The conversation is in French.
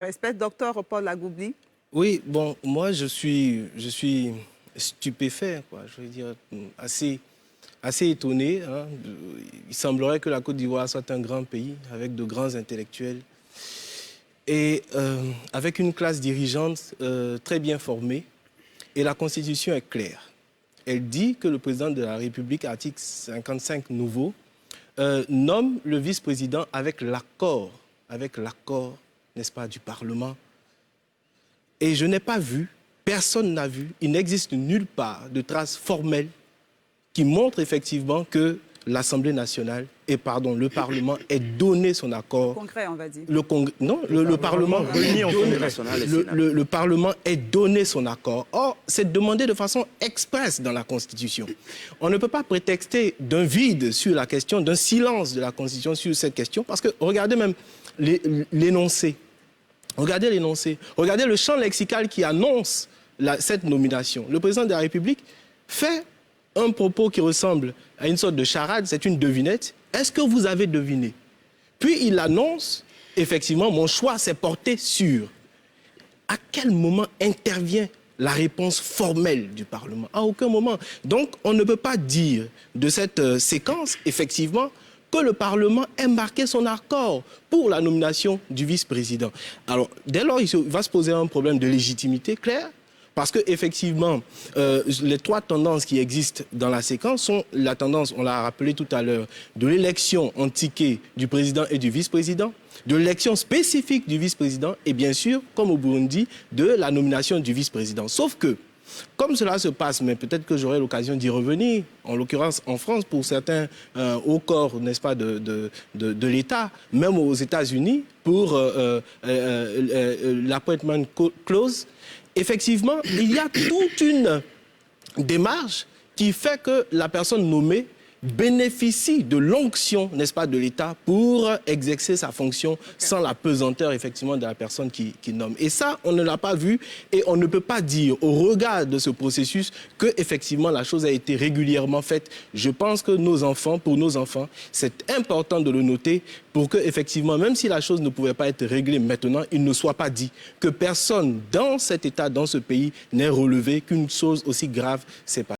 Respect, docteur Paul Agoubli. Oui, bon, moi je suis stupéfait, quoi. Je veux dire, assez étonné. Hein. Il semblerait que la Côte d'Ivoire soit un grand pays avec de grands intellectuels et avec une classe dirigeante très bien formée. Et la Constitution est claire. Elle dit que le président de la République, article 55 nouveau, nomme le vice-président avec l'accord, n'est-ce pas, du Parlement. Et je n'ai pas vu, personne n'a vu, il n'existe nulle part de traces formelles qui montrent effectivement que l'Assemblée nationale, le Parlement ait donné son accord. Le Congrès, on va dire. Le Parlement ait donné son accord. Or, c'est demandé de façon expresse dans la Constitution. On ne peut pas prétexter d'un vide sur la question, d'un silence de la Constitution sur cette question, parce que regardez même l'énoncé. Regardez l'énoncé. Regardez le champ lexical qui annonce cette nomination. Le président de la République fait un propos qui ressemble à une sorte de charade, c'est une devinette. Est-ce que vous avez deviné? Puis il annonce, effectivement, mon choix s'est porté sur. À quel moment intervient la réponse formelle du Parlement? À aucun moment. Donc, on ne peut pas dire de cette séquence, effectivement, que le Parlement ait marqué son accord pour la nomination du vice-président. Alors, dès lors, il va se poser un problème de légitimité clair, parce qu'effectivement, les trois tendances qui existent dans la séquence sont la tendance, on l'a rappelé tout à l'heure, de l'élection en ticket du président et du vice-président, de l'élection spécifique du vice-président et bien sûr, comme au Burundi, de la nomination du vice-président. Sauf que, comme cela se passe, mais peut-être que j'aurai l'occasion d'y revenir, en l'occurrence en France, pour certains hauts corps, n'est-ce pas, de l'État, même aux États-Unis, pour l'appointment clause, effectivement, il y a toute une démarche qui fait que la personne nommée bénéficie de l'onction, n'est-ce pas, de l'État pour exercer sa fonction sans la pesanteur, effectivement, de la personne qui nomme. Et ça, on ne l'a pas vu et on ne peut pas dire, au regard de ce processus, que, effectivement, la chose a été régulièrement faite. Je pense que pour nos enfants, c'est important de le noter pour que, effectivement, même si la chose ne pouvait pas être réglée maintenant, il ne soit pas dit que personne dans cet État, dans ce pays, n'ait relevé qu'une chose aussi grave s'est passée.